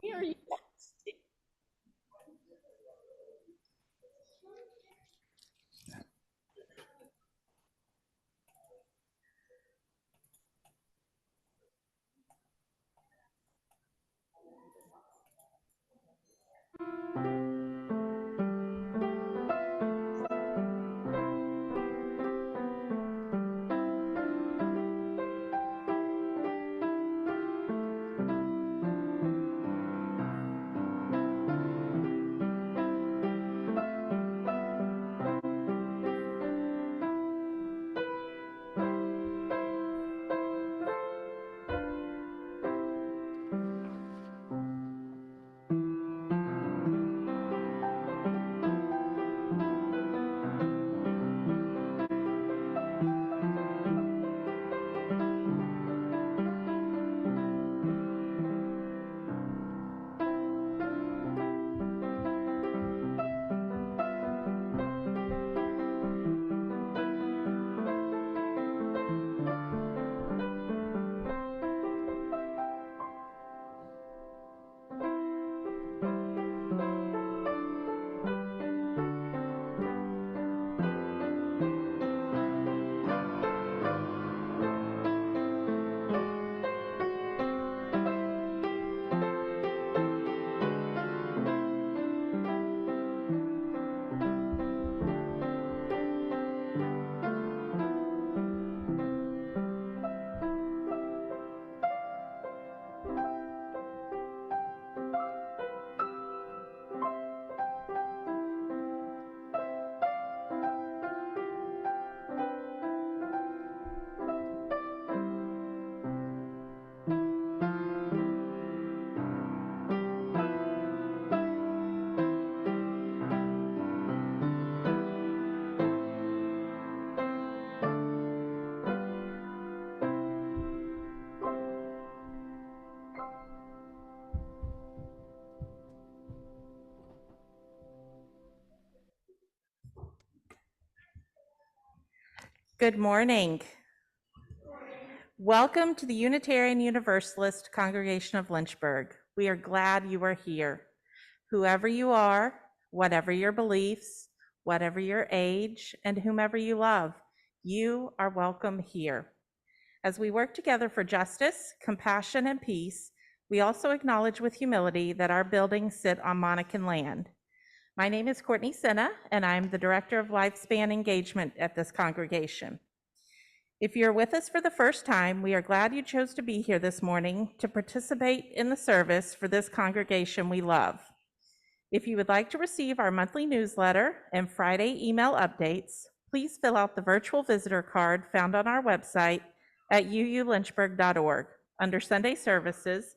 Here you go. Good morning. Welcome to the Unitarian Universalist Congregation of Lynchburg. We are glad you are here. Whoever you are, whatever your beliefs, whatever your age, and whomever you love, you are welcome here. As we work together for justice, compassion, and peace, we also acknowledge with humility that our buildings sit on Monacan land. My name is Courtney Senna, and I'm the Director of Lifespan Engagement at this congregation. If you're with us for the first time, we are glad you chose to be here this morning to participate in the service for this congregation we love. If you would like to receive our monthly newsletter and Friday email updates, please fill out the virtual visitor card found on our website at uulynchburg.org under Sunday services,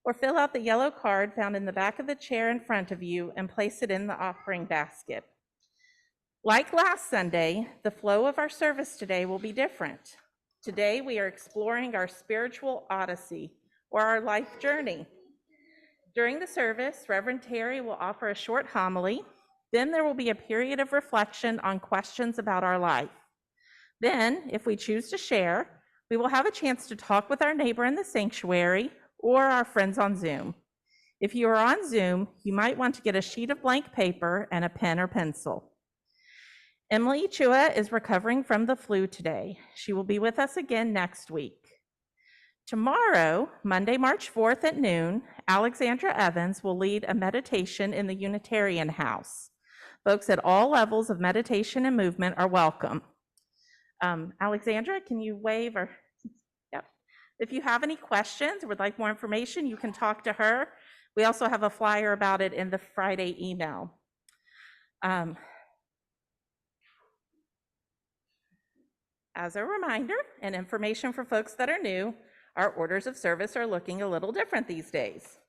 or fill out the yellow card found in the back of the chair in front of you and place it in the offering basket. Like last Sunday, the flow of our service today will be different. Today, we are exploring our spiritual Odyssey, or our life journey. During the service, Reverend Terry will offer a short homily. Then there will be a period of reflection on questions about our life. Then, if we choose to share, we will have a chance to talk with our neighbor in the sanctuary or our friends on Zoom. If you are on Zoom, you might want to get a sheet of blank paper and a pen or pencil. Emily Chua is recovering from the flu today. She will be with us again next week. Tomorrow, Monday, March 4th at noon, Alexandra Evans will lead a meditation in the Unitarian House. Folks at all levels of meditation and movement are welcome. Alexandra, can you wave or? Yep. If you have any questions or would like more information, you can talk to her. We also have a flyer about it in the Friday email. As a reminder and information for folks that are new, our orders of service are looking a little different these days.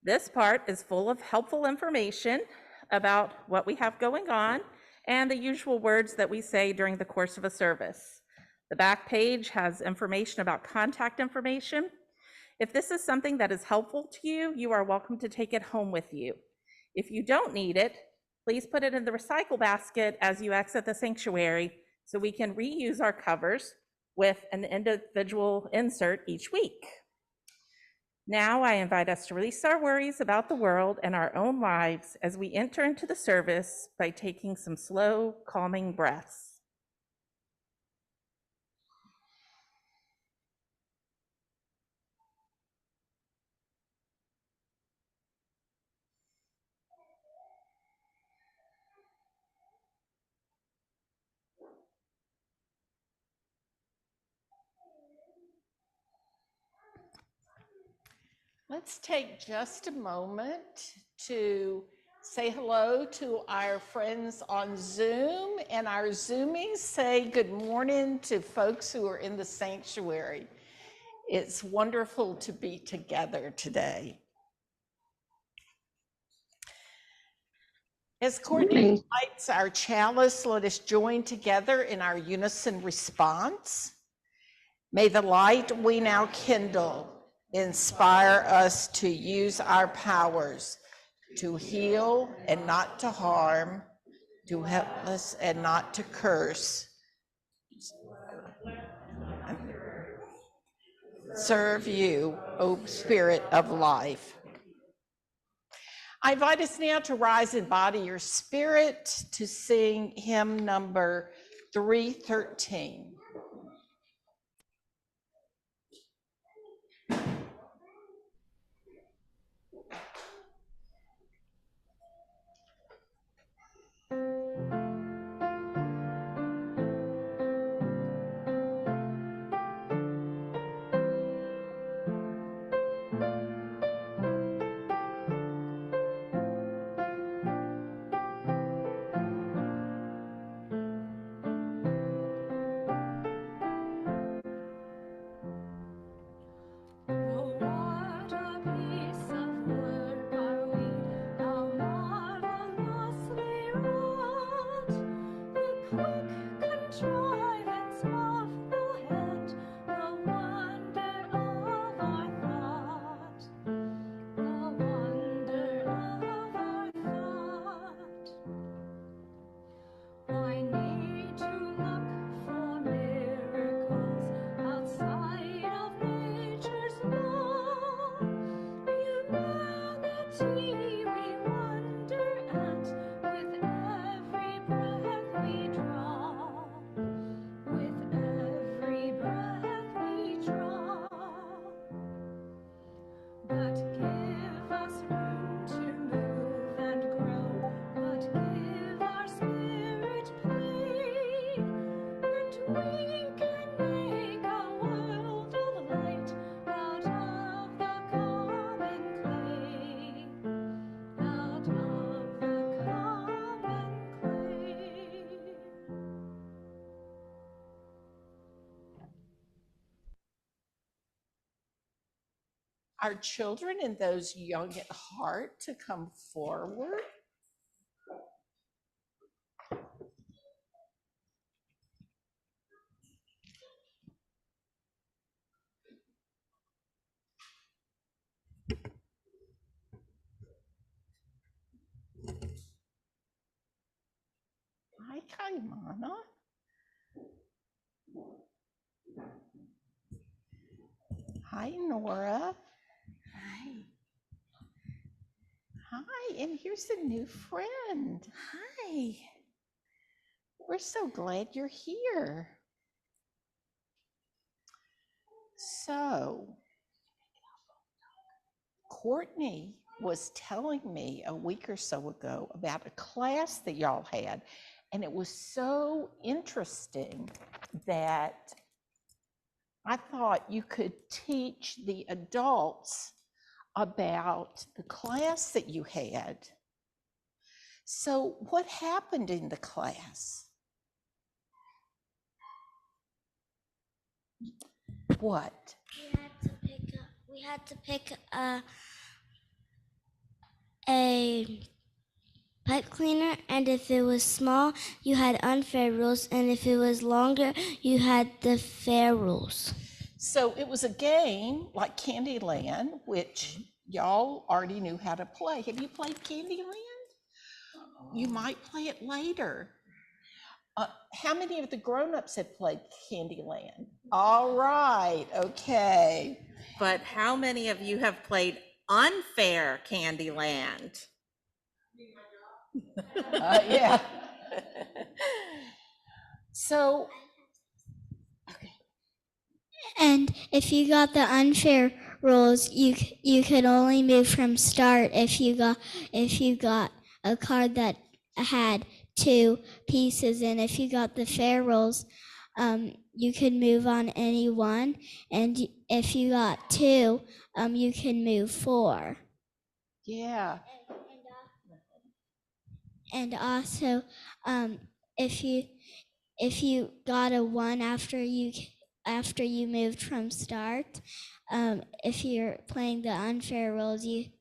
This part is full of helpful information about what we have going on and the usual words that we say during the course of a service. The back page has information about contact information. If this is something that is helpful to you, you are welcome to take it home with you. If you don't need it, please put it in the recycle basket as you exit the sanctuary so we can reuse our covers with an individual insert each week. Now I invite us to release our worries about the world and our own lives as we enter into the service by taking some slow, calming breaths. Let's take just a moment to say hello to our friends on Zoom, and our Zoomies say good morning to folks who are in the sanctuary. It's wonderful to be together today. As Courtney lights our chalice, let us join together in our unison response. May the light we now kindle inspire us to use our powers to heal and not to harm, to help us and not to curse, serve you, O Spirit of life. I invite us now to rise in body or spirit to sing hymn number 313. Our children and those young at heart to come forward. Hi, Kaimana. Hi, Nora. Hi. Hi, and here's a new friend. Hi. We're so glad you're here. So, Courtney was telling me a week or so ago about a class that y'all had, and it was so interesting that I thought you could teach the adults about the class that you had. So what happened in the class? What? We had to pick a pipe cleaner, and if it was small, you had unfair rules, and if it was longer, you had the fair rules. So it was a game like Candyland, which y'all already knew how to play. Have you played Candyland? You might play it later. How many of the grown-ups have played Candyland? All right, okay. But how many of you have played unfair Candyland? Yeah. So, And if you got the unfair rules, you could only move from start if you got a card that had 2 pieces, and if you got the fair rules, you could move on any one, and if you got 2, you can move 4. yeah. And also, if you got a 1 after you moved from start, if you're playing the unfair rules, you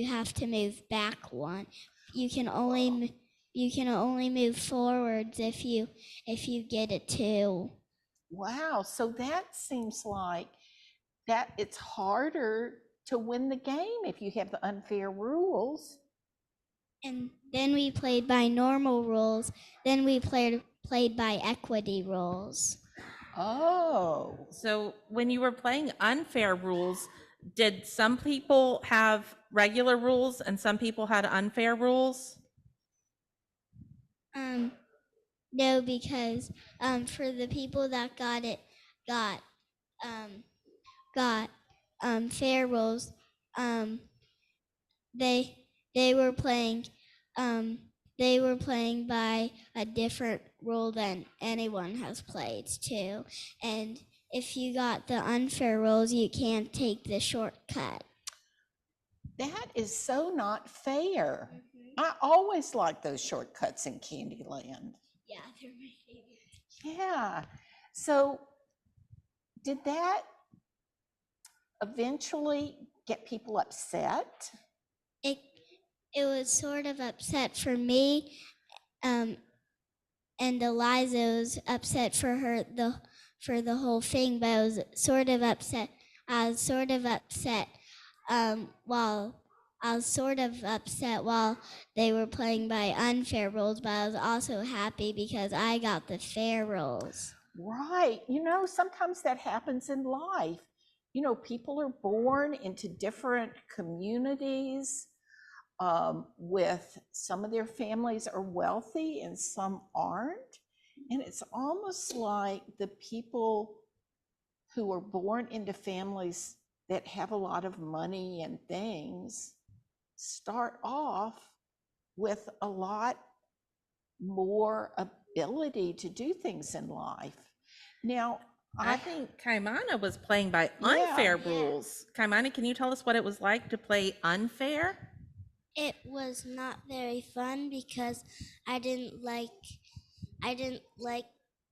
have to move back 1. You can only move forwards if you get a 2. Wow, so that seems like that it's harder to win the game if you have the unfair rules. And then we played by normal rules. Then we played by equity rules. Oh, So when you were playing unfair rules, did some people have regular rules and some people had unfair rules? No, because for the people that got fair rules, they were playing by a different rule than anyone has played too. And if you got the unfair rules, you can't take the shortcut. that is so not fair. I always like those shortcuts in Candyland. Yeah, they're my favorite. Yeah. So, did that eventually get people upset? It was sort of upset for me, and Eliza was upset for the whole thing, but I was sort of upset. I was sort of upset while they were playing by unfair rules, but I was also happy because I got the fair rules. Right. Sometimes that happens in life. People are born into different communities with some of their families are wealthy and some aren't. And it's almost like the people who are born into families that have a lot of money and things start off with a lot more ability to do things in life. Now, I think Kaimana was playing by unfair rules. Kaimana, can you tell us what it was like to play unfair? It was not very fun because I didn't like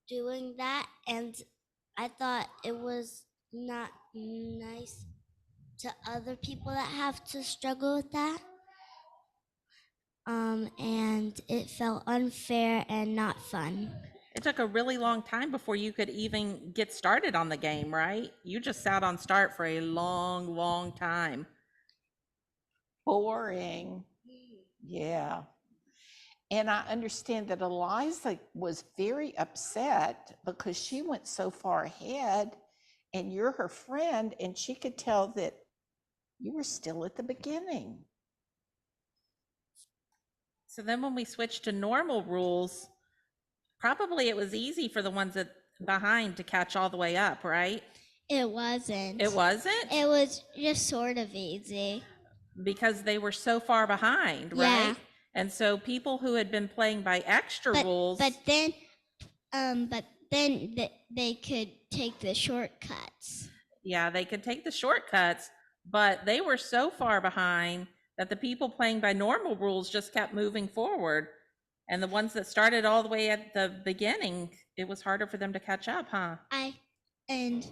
doing that, and I thought it was not nice to other people that have to struggle with that. And it felt unfair and not fun. It took a really long time before you could even get started on the game, right? You just sat on start for a long, long time. Boring. Yeah. And I understand that Eliza was very upset because she went so far ahead and you're her friend, and she could tell that you were still at the beginning. So then when we switched to normal rules, probably it was easy for the ones that behind to catch all the way up, right? It wasn't. It wasn't? It was just sort of easy. Because they were so far behind, right? Yeah. And so people who had been playing by extra rules. But then they could take the shortcuts. Yeah, they could take the shortcuts, but they were so far behind that the people playing by normal rules just kept moving forward. And the ones that started all the way at the beginning, it was harder for them to catch up, huh? And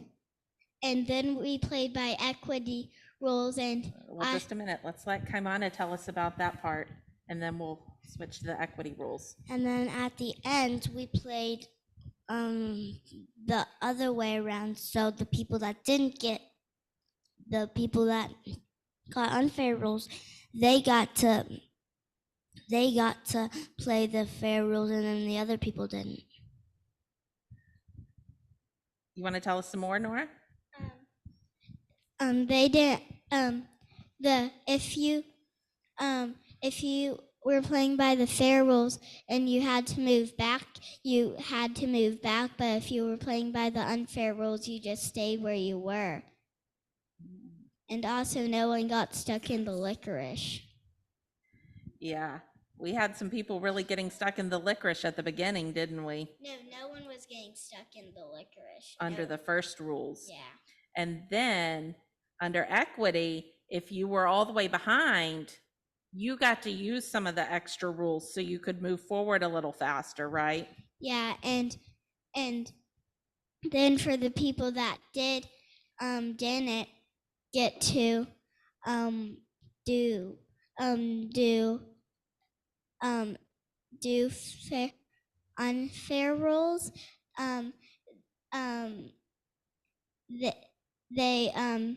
then we played by equity rules, and well, just a minute. Let's let Kaimana tell us about that part, and then we'll switch to the equity rules. And then at the end, we played the other way around. So the people that got unfair rules, they got to they got to play the fair rules and then the other people didn't. You want to tell us some more, Nora? They didn't. The if you were playing by the fair rules and you had to move back, you had to move back. But if you were playing by the unfair rules, you just stayed where you were. And also, no one got stuck in the licorice. Yeah, we had some people really getting stuck in the licorice at the beginning, didn't we? No one was getting stuck in the licorice. Under the first rules. Yeah. And then under equity, if you were all the way behind, you got to use some of the extra rules so you could move forward a little faster, right? Yeah, and then for the people that didn't get to do do fair unfair rules, they they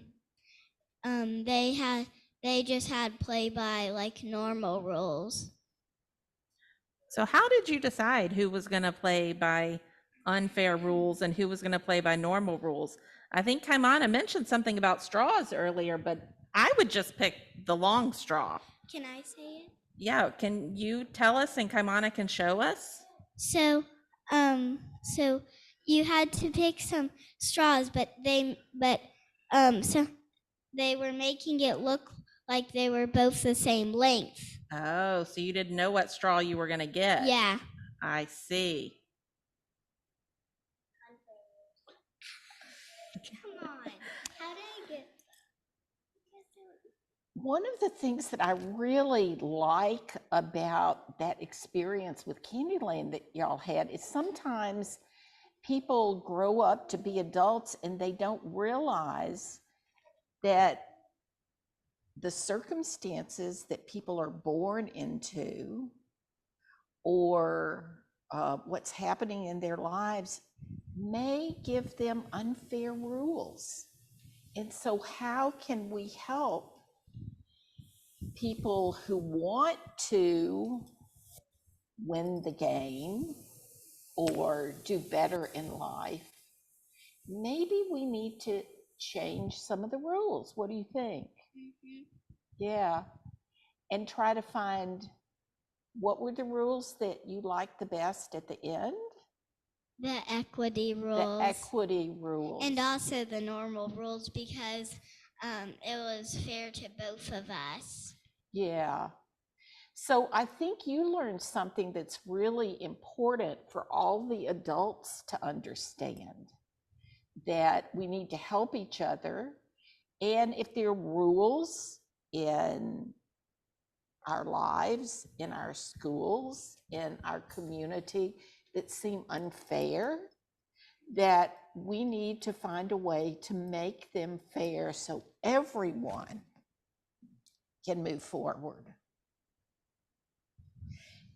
they just had play by like normal rules. So how did you decide who was going to play by unfair rules and who was going to play by normal rules? I think Kaimana mentioned something about straws earlier, but I would just pick the long straw. Can I say it? Yeah, can you tell us and Kaimana can show us? So you had to pick some straws, but so they were making it look like they were both the same length. Oh, so you didn't know what straw you were going to get. Yeah. I see. Come on. How did I get? One of the things that I really like about that experience with Candyland that y'all had is sometimes people grow up to be adults and they don't realize that the circumstances that people are born into or what's happening in their lives may give them unfair rules. And so how can we help people who want to win the game or do better in life? Maybe we need to change some of the rules. What do you think? Mm-hmm. Yeah. And try to find what were the rules that you liked the best at the end? The equity rules. The equity rules. And also the normal rules because it was fair to both of us. Yeah. So I think you learned something that's really important for all the adults to understand, that we need to help each other. And if there are rules in our lives, in our schools, in our community that seem unfair, that we need to find a way to make them fair so everyone can move forward.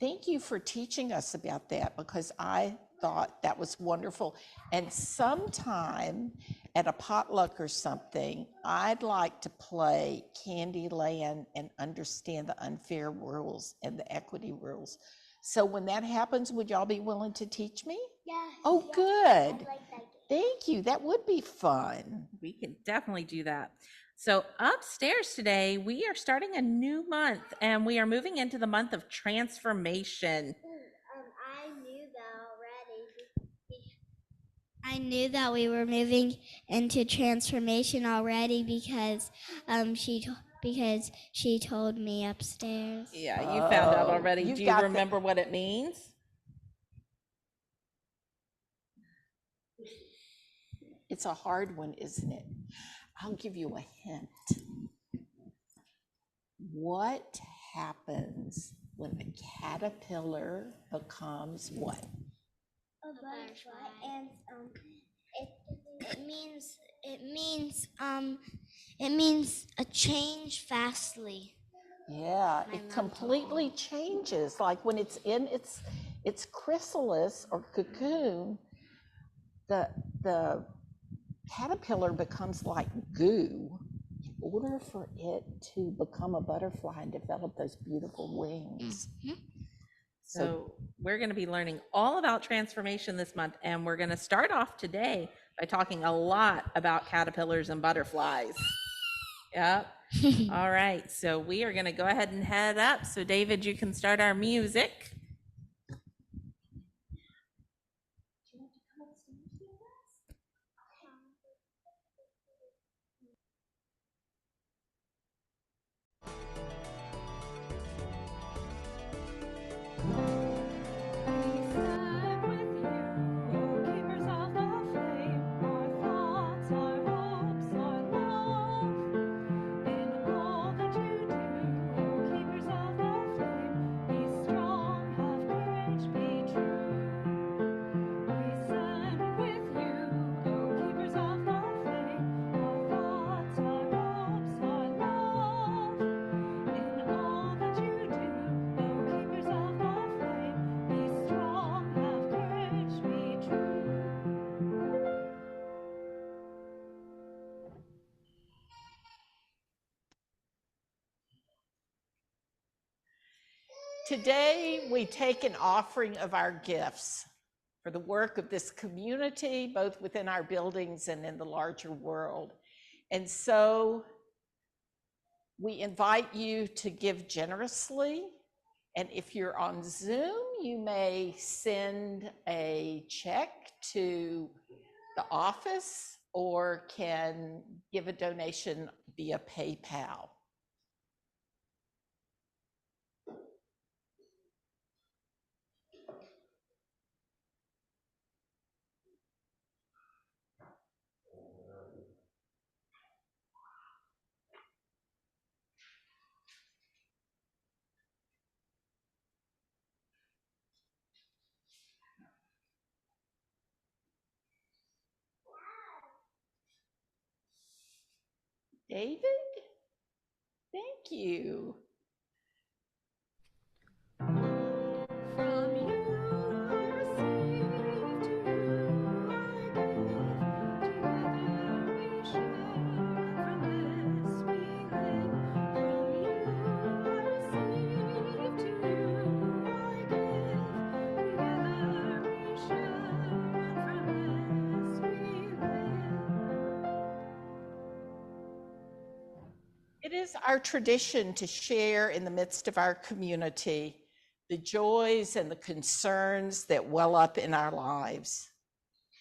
Thank you for teaching us about that, because I thought that was wonderful. And sometime at a potluck or something, I'd like to play Candyland and understand the unfair rules and the equity rules. So when that happens, would y'all be willing to teach me? Yeah. Oh, yeah, good. I like that. Thank you. That would be fun. We can definitely do that. So upstairs today, we are starting a new month and we are moving into the month of transformation. I knew that already. I knew that we were moving into transformation already because she told me upstairs. Yeah, you found out Oh, already. you Do you got the- remember what it means? It's a hard one, isn't it? I'll give you a hint. What happens when the caterpillar becomes what? A butterfly, and it means a change fastly. Yeah, it completely changes. Like when it's in its chrysalis or cocoon, the caterpillar becomes like goo. order for it to become a butterfly and develop those beautiful wings. So we're going to be learning all about transformation this month, and we're going to start off today by talking a lot about caterpillars and butterflies. Yep. All right. So we are going to go ahead and head up. So David, you can start our music. Today, we take an offering of our gifts for the work of this community, both within our buildings and in the larger world. And so we invite you to give generously. And if you're on Zoom, you may send a check to the office or can give a donation via PayPal. David, thank you. From you I receive, to you I give. Together we share, and from this we live. From you I receive, to you I give. Together we share, and from this we live. It is our tradition to share in the midst of our community the joys and the concerns that well up in our lives.